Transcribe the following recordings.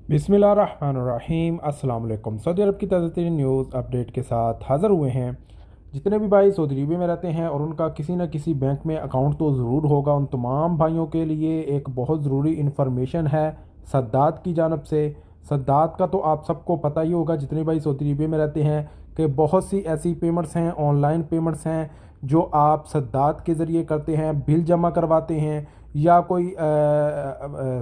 बिस्मिल्लाहिर्रहमानिर्रहीम। अस्सलाम वालेकुम। सऊदी अरब की ताज़ा तरीन न्यूज़ अपडेट के साथ हाज़िर हुए हैं। जितने भी भाई सऊदी अरब में रहते हैं और उनका किसी न किसी बैंक में अकाउंट तो ज़रूर होगा, उन तमाम भाइयों के लिए एक बहुत ज़रूरी इन्फॉर्मेशन है सद्दात की जानब से। सद्दात का तो आप सबको पता ही होगा, जितने भाई सऊदी अरब में रहते हैं, कि बहुत सी ऐसी पेमेंट्स हैं, ऑनलाइन पेमेंट्स हैं जो आप सद्दात के ज़रिए करते हैं, बिल जमा करवाते हैं या कोई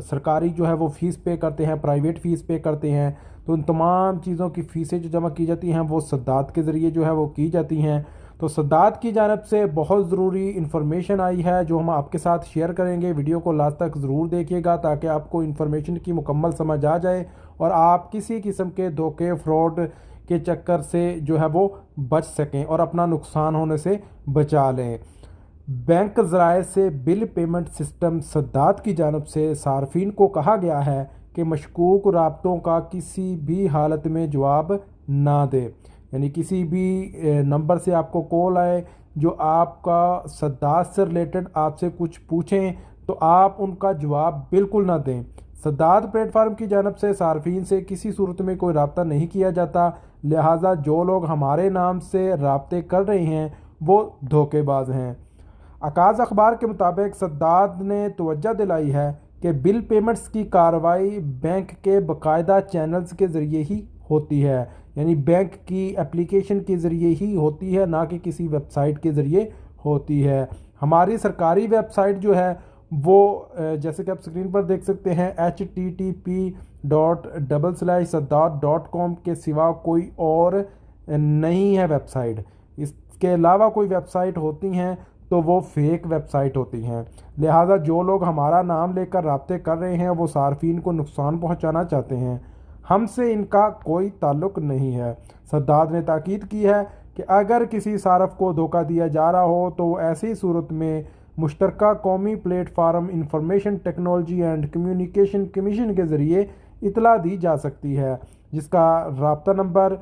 सरकारी जो है वो फ़ीस पे करते हैं, प्राइवेट फ़ीस पे करते हैं। तो उन तमाम चीज़ों की फ़ीसें जो जमा की जाती हैं वो सद्दात के ज़रिए जो है वो की जाती हैं। तो सद्दात की जानब से बहुत ज़रूरी इन्फॉर्मेशन आई है जो हम आपके साथ शेयर करेंगे। वीडियो को लास्ट तक ज़रूर देखिएगा ताकि आपको इन्फॉर्मेशन की मुकम्मल समझ आ जाए और आप किसी किस्म के धोखे, फ्रॉड के चक्कर से जो है वो बच सकें और अपना नुकसान होने से बचा लें। बैंक ज़राए से बिल पेमेंट सिस्टम सद्दात की जानब से सार्फिन को कहा गया है कि मशकूक राब्तों का किसी भी हालत में जवाब ना दे। यानी किसी भी नंबर से आपको कॉल आए जो आपका सद्दात से रिलेटेड आपसे कुछ पूछें तो आप उनका जवाब बिल्कुल ना दें। सद्दात प्लेटफार्म की जानब से सार्फिन से किसी सूरत में कोई रब्ता नहीं किया जाता, लिहाजा जो लोग हमारे नाम से रब्ते कर रहे हैं वो धोखेबाज हैं। अकाज़ अखबार के मुताबिक सद्दात ने तवज्जो दिलाई है कि बिल पेमेंट्स की कार्रवाई बैंक के बाकायदा चैनल्स के ज़रिए ही होती है, यानी बैंक की एप्लीकेशन के ज़रिए ही होती है, ना कि किसी वेबसाइट के ज़रिए होती है। हमारी सरकारी वेबसाइट जो है वो जैसे कि आप स्क्रीन पर देख सकते हैं http://saddat.com के सिवा कोई और नहीं है वेबसाइट। इसके अलावा कोई वेबसाइट होती हैं तो वो फेक वेबसाइट होती हैं। लिहाजा जो लोग हमारा नाम लेकर राब्ते कर रहे हैं वो सार्फिन को नुकसान पहुंचाना चाहते हैं, हमसे इनका कोई ताल्लुक नहीं है। सद्दात ने ताकीद की है कि अगर किसी सारफ को धोखा दिया जा रहा हो तो ऐसी सूरत में मुश्तरका कौमी platform information technology and communication commission के ज़रिए इतला दी जा सकती है, जिसका रब्ता नंबर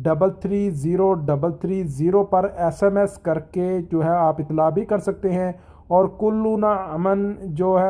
33030 पर SMS करके जो है आप इतला भी कर सकते हैं। और कुल्लूना अमन जो है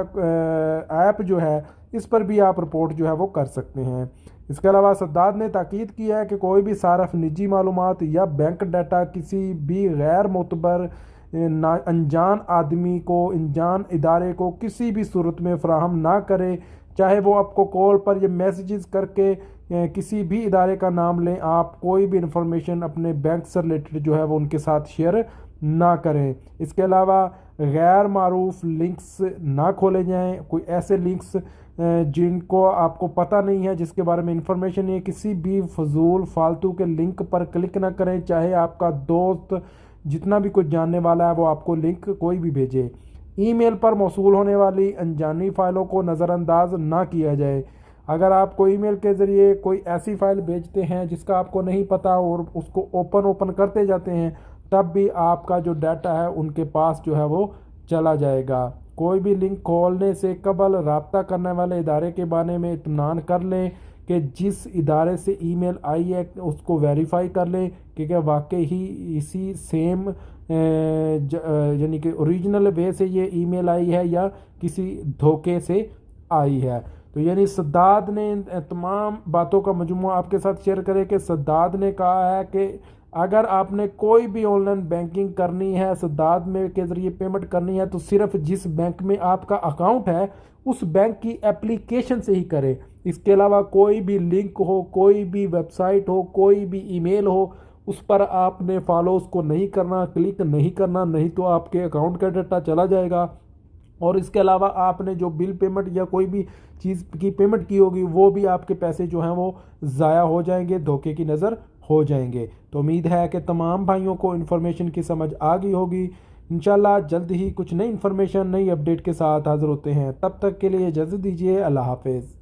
ऐप जो है इस पर भी आप रिपोर्ट जो है वो कर सकते हैं। इसके अलावा सद्दात ने ताकीद किया है कि कोई भी सारफ निजी मालूमात या बैंक डाटा किसी भी गैर मोतबर अनजान आदमी को, अनजान इदारे को किसी भी सूरत में फराहम ना करे, चाहे वो आपको कॉल पर या मैसेजेस करके किसी भी इदारे का नाम लें। आप कोई भी इंफॉर्मेशन अपने बैंक से रिलेटेड जो है वो उनके साथ शेयर ना करें। इसके अलावा गैर मारूफ लिंक्स ना खोले जाएं, कोई ऐसे लिंक्स जिनको आपको पता नहीं है, जिसके बारे में इंफॉर्मेशन नहीं है, किसी भी फजूल फालतू के लिंक पर क्लिक ना करें। चाहे आपका दोस्त जितना भी कुछ जानने वाला है वो आपको लिंक कोई भी भेजे। ईमेल पर मौसूल होने वाली अनजानी फ़ाइलों को नज़रअंदाज ना किया जाए। अगर आप कोई ईमेल के ज़रिए कोई ऐसी फ़ाइल भेजते हैं जिसका आपको नहीं पता और उसको ओपन करते जाते हैं, तब भी आपका जो डाटा है उनके पास जो है वो चला जाएगा। कोई भी लिंक खोलने से कबल रब्ता करने वाले इदारे के बारे में इत्मीनान कर लें कि जिस इदारे से ईमेल आई है उसको वेरीफाई कर लें कि क्या वाकई ही इसी सेम यानी कि ओरिजिनल वे से ये ईमेल आई है या किसी धोखे से आई है। तो यानी सद्दात ने तमाम बातों का मजमूआ आपके साथ शेयर करे कि सद्दात ने कहा है कि अगर आपने कोई भी ऑनलाइन बैंकिंग करनी है, सद्दात में के ज़रिए पेमेंट करनी है, तो सिर्फ जिस बैंक में आपका अकाउंट है उस बैंक की एप्लीकेशन से ही करें। इसके अलावा कोई भी लिंक हो, कोई भी वेबसाइट हो, कोई भी ईमेल हो, उस पर आपने फॉलो उसको नहीं करना, क्लिक नहीं करना, नहीं तो आपके अकाउंट का डाटा चला जाएगा। और इसके अलावा आपने जो बिल पेमेंट या कोई भी चीज़ की पेमेंट की होगी वो भी आपके पैसे जो हैं वो ज़ाया हो जाएंगे, धोखे की नज़र हो जाएंगे। तो उम्मीद है कि तमाम भाइयों को इन्फॉर्मेशन की समझ आ गई होगी। इंशाल्लाह जल्द ही कुछ नई इन्फॉर्मेशन, नई अपडेट के साथ हाज़िर होते हैं। तब तक के लिए इजाज़त दीजिए। अल्लाह हाफ़िज़।